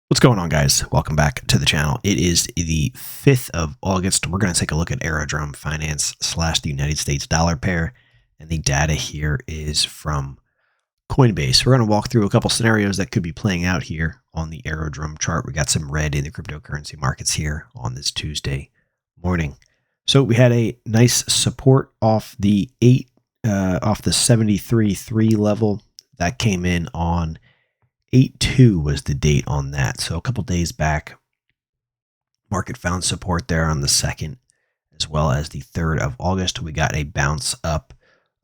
What's going on, guys? Welcome back to the channel. It is the 5th of August. We're going to take a look at Aerodrome Finance / the United States dollar pair. And the data here is from Coinbase. We're going to walk through a couple scenarios that could be playing out here on the Aerodrome chart. We got some red in the cryptocurrency markets here on this Tuesday morning. So we had a nice support off the 73.3 level that came in on 8/2 was the date on that. So a couple days back, market found support there on the 2nd as well as the 3rd of August. We got a bounce up,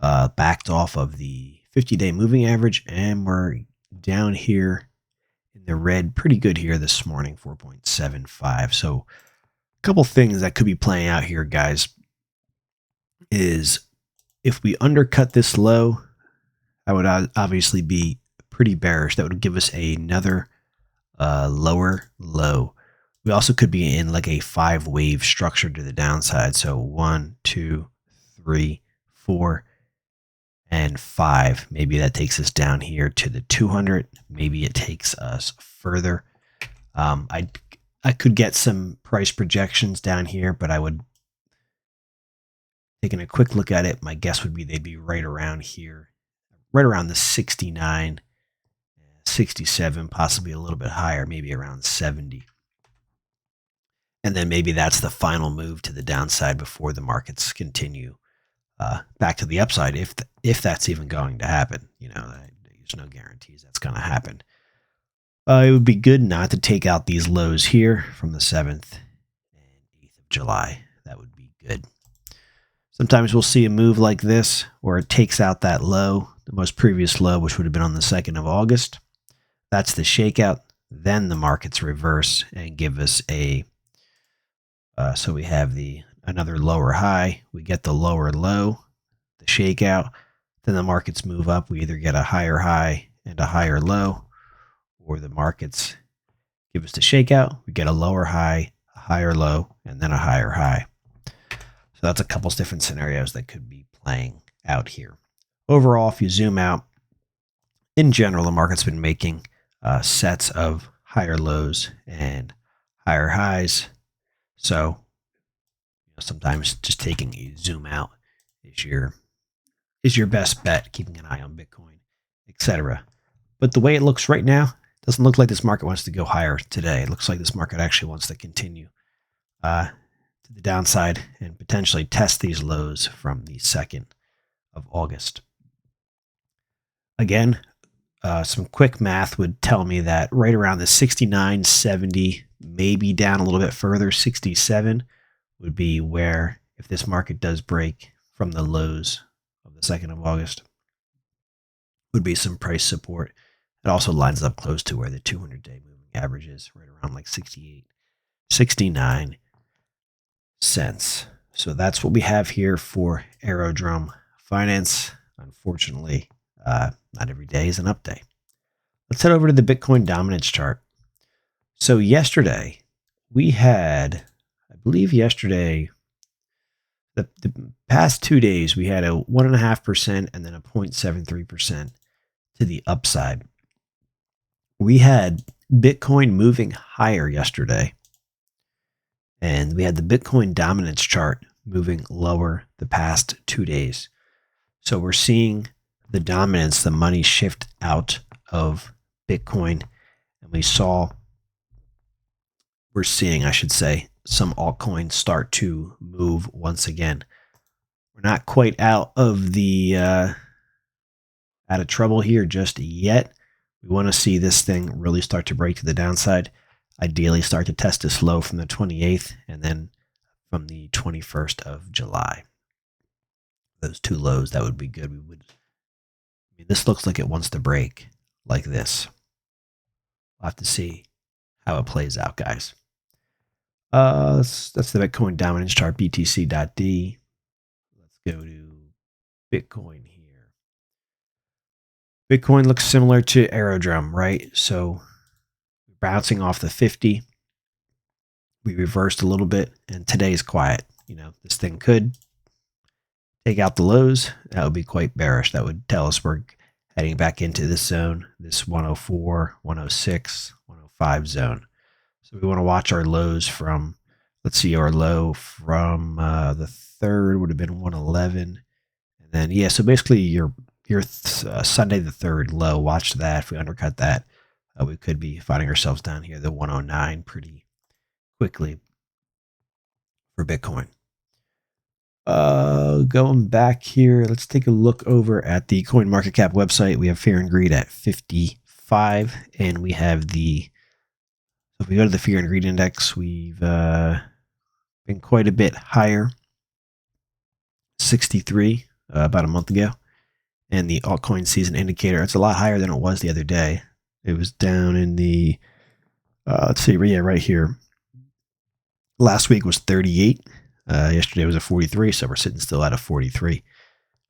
backed off of the 50-day moving average, and we're down here in the red pretty good here this morning, 4.75. So a couple things that could be playing out here, guys, is if we undercut this low, I would obviously be pretty bearish. That would give us another lower low. We also could be in like a 5-wave structure to the downside. So 1, 2, 3, 4, and 5. Maybe that takes us down here to the 200. Maybe it takes us further. I could get some price projections down here, but I would, taking a quick look at it, my guess would be they'd be right around here, right around the 69. 67, possibly a little bit higher, maybe around 70. And then maybe that's the final move to the downside before the markets continue back to the upside, if that's even going to happen. You know, there's no guarantees that's going to happen. It would be good not to take out these lows here from the 7th and 8th of July. That would be good. Sometimes we'll see a move like this where it takes out that low, the most previous low, which would have been on the 2nd of August. That's the shakeout. Then the markets reverse and give us a, so we have another lower high. We get the lower low, the shakeout. Then the markets move up. We either get a higher high and a higher low, or the markets give us the shakeout. We get a lower high, a higher low, and then a higher high. So that's a couple different scenarios that could be playing out here. Overall, if you zoom out, in general, the market's been making sets of higher lows and higher highs. So sometimes just taking a zoom out is your best bet, keeping an eye on Bitcoin, etc. But the way it looks right now, it doesn't look like this market wants to go higher today. It looks like this market actually wants to continue to the downside and potentially test these lows from the 2nd of August. Again, some quick math would tell me that right around the 69, 70, maybe down a little bit further, 67 would be where, if this market does break from the lows of the 2nd of August, would be some price support. It also lines up close to where the 200-day moving average is, right around like 68, 69 cents. So that's what we have here for Aerodrome Finance. Unfortunately, not every day is an up day. Let's head over to the Bitcoin dominance chart. So yesterday, we had, I believe yesterday, the past 2 days, we had a 1.5% and then a 0.73% to the upside. We had Bitcoin moving higher yesterday, and we had the Bitcoin dominance chart moving lower the past 2 days. So we're seeing the dominance, the money shift out of Bitcoin, and we're seeing, I should say, some altcoins start to move once again. We're not quite out of trouble here just yet. We want to see this thing really start to break to the downside. Ideally start to test this low from the 28th and then from the 21st of July. Those two lows, that would be good. This looks like it wants to break like this. We'll have to see how it plays out, guys. That's the Bitcoin dominance chart, BTC.D. Let's go to Bitcoin here. Bitcoin looks similar to Aerodrome, right? So bouncing off the 50. We reversed a little bit, and today's quiet. This thing could take out the lows. That would be quite bearish. That would tell us we're heading back into this zone, this 104, 106, 105. 105 zone. So we want to watch our lows from, let's see, our low from the 3rd would have been 111. And then, yeah, so basically your Sunday the 3rd low, watch that. If we undercut that, we could be finding ourselves down here, the 109 pretty quickly for Bitcoin. Going back here, let's take a look over at the CoinMarketCap website. We have Fear and Greed at 55, and we have the, if we go to the Fear and Greed Index, we've been quite a bit higher, 63 about a month ago. And the altcoin season indicator, it's a lot higher than it was the other day. It was down in the, let's see, yeah, right here. Last week was 38. Yesterday was a 43, so we're sitting still at a 43.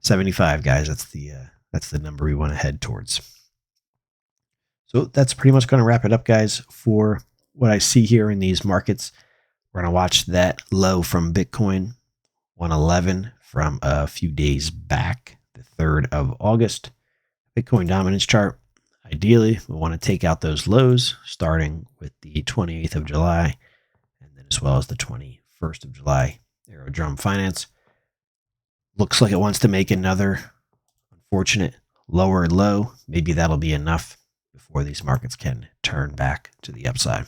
75, guys, that's the number we want to head towards. So that's pretty much going to wrap it up, guys, for what I see here in these markets. We're going to watch that low from Bitcoin, 111 from a few days back, the 3rd of August. Bitcoin dominance chart. Ideally, we want to take out those lows starting with the 28th of July and then as well as the 21st of July. Aerodrome Finance looks like it wants to make another unfortunate lower low. Maybe that'll be enough before these markets can turn back to the upside.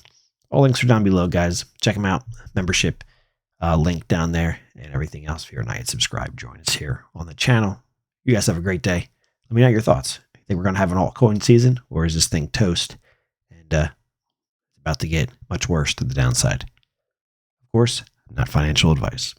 All links are down below, guys. Check them out. Membership link down there and everything else. If you're not yet subscribed, join us here on the channel. You guys have a great day. Let me know your thoughts. Think we're going to have an altcoin season, or is this thing toast and about to get much worse to the downside? Of course, not financial advice.